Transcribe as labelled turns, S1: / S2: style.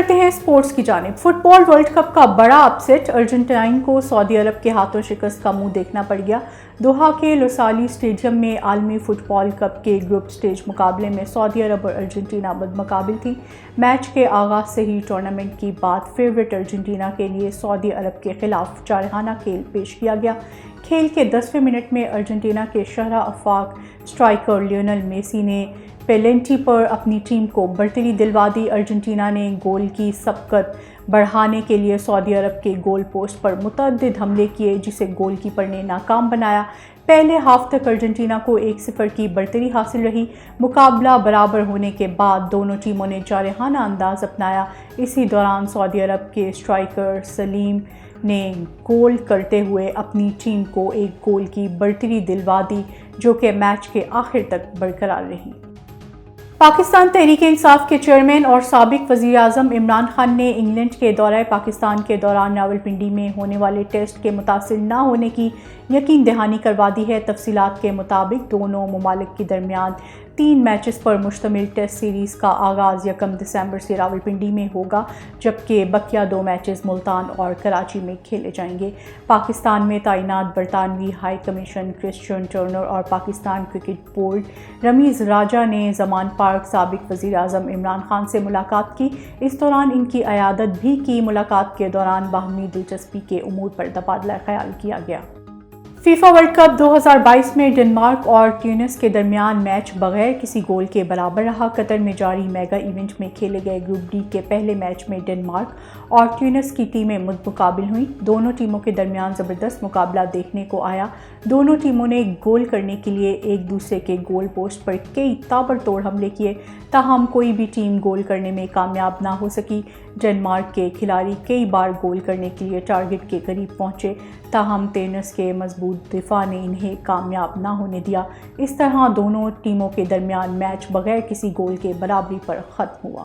S1: کرتے ہیں اسپورٹس کی جانب۔ فٹ بال ورلڈ کپ کا بڑا اپسیٹ، ارجنٹائن کو سعودی عرب کے ہاتھوں شکست کا منہ دیکھنا پڑ گیا۔ دوحہ کے لوسالی اسٹیڈیم میں عالمی فٹ بال کپ کے گروپ سٹیج مقابلے میں سعودی عرب اور ارجنٹینا بدمقابل تھی۔ میچ کے آغاز سے ہی ٹورنامنٹ کی بات فیورٹ ارجنٹینا کے لیے سعودی عرب کے خلاف جارحانہ کھیل پیش کیا گیا۔ کھیل کے 10ویں منٹ میں ارجنٹینا کے شہرہ آفاق اسٹرائکر لیونل میسی نے پینلٹی پر اپنی ٹیم کو برتری دلوا دی۔ ارجنٹینا نے گول کی سبقت بڑھانے کے لیے سعودی عرب کے گول پوسٹ پر متعدد حملے کیے، جسے گول کیپر نے ناکام بنایا۔ پہلے ہاف تک ارجنٹینا کو 1-0 کی برتری حاصل رہی۔ مقابلہ برابر ہونے کے بعد دونوں ٹیموں نے جارحانہ انداز اپنایا۔ اسی دوران سعودی عرب کے اسٹرائکر سلیم نے گول کرتے ہوئے اپنی ٹیم کو ایک گول کی برتری دلوا دی، جو کہ میچ کے آخر تک برقرار رہی۔ پاکستان تحریک انصاف کے چیئرمین اور سابق وزیر اعظم عمران خان نے انگلینڈ کے دورہ پاکستان کے دوران راولپنڈی میں ہونے والے ٹیسٹ کے متاثر نہ ہونے کی یقین دہانی کروا دی ہے۔ تفصیلات کے مطابق دونوں ممالک کے درمیان 3 میچز پر مشتمل ٹیسٹ سیریز کا آغاز 1 دسمبر سے راولپنڈی میں ہوگا، جبکہ بقیہ 2 میچز ملتان اور کراچی میں کھیلے جائیں گے۔ پاکستان میں تعینات برطانوی ہائی کمیشن کرسچین ٹرنر اور پاکستان کرکٹ بورڈ رمیز راجہ نے زمان پارک سابق وزیر اعظم عمران خان سے ملاقات کی۔ اس دوران ان کی عیادت بھی کی۔ ملاقات کے دوران باہمی دلچسپی کے امور پر تبادلہ خیال کیا گیا۔ فیفا ورلڈ کپ 2022 میں ڈنمارک اور ٹیونس کے درمیان میچ بغیر کسی گول کے برابر رہا۔ قطر میں جاری میگا ایونٹ میں کھیلے گئے گروپ ڈی کے پہلے میچ میں ڈنمارک اور ٹیونس کی ٹیمیں متمقابل ہوئیں۔ دونوں ٹیموں کے درمیان زبردست مقابلہ دیکھنے کو آیا۔ دونوں ٹیموں نے گول کرنے کے لیے ایک دوسرے کے گول پوسٹ پر کئی تابڑتوڑ حملے کیے، تاہم کوئی بھی ٹیم گول کرنے میں کامیاب نہ ہو سکی۔ ڈنمارک کے کھلاڑی کئی بار گول کرنے کے لیے ٹارگٹ کے قریب پہنچے، تاہم ٹیونس کے مضبوط دفاع نے انہیں کامیاب نہ ہونے دیا۔ اس طرح دونوں ٹیموں کے درمیان میچ بغیر کسی گول کے برابری پر ختم ہوا۔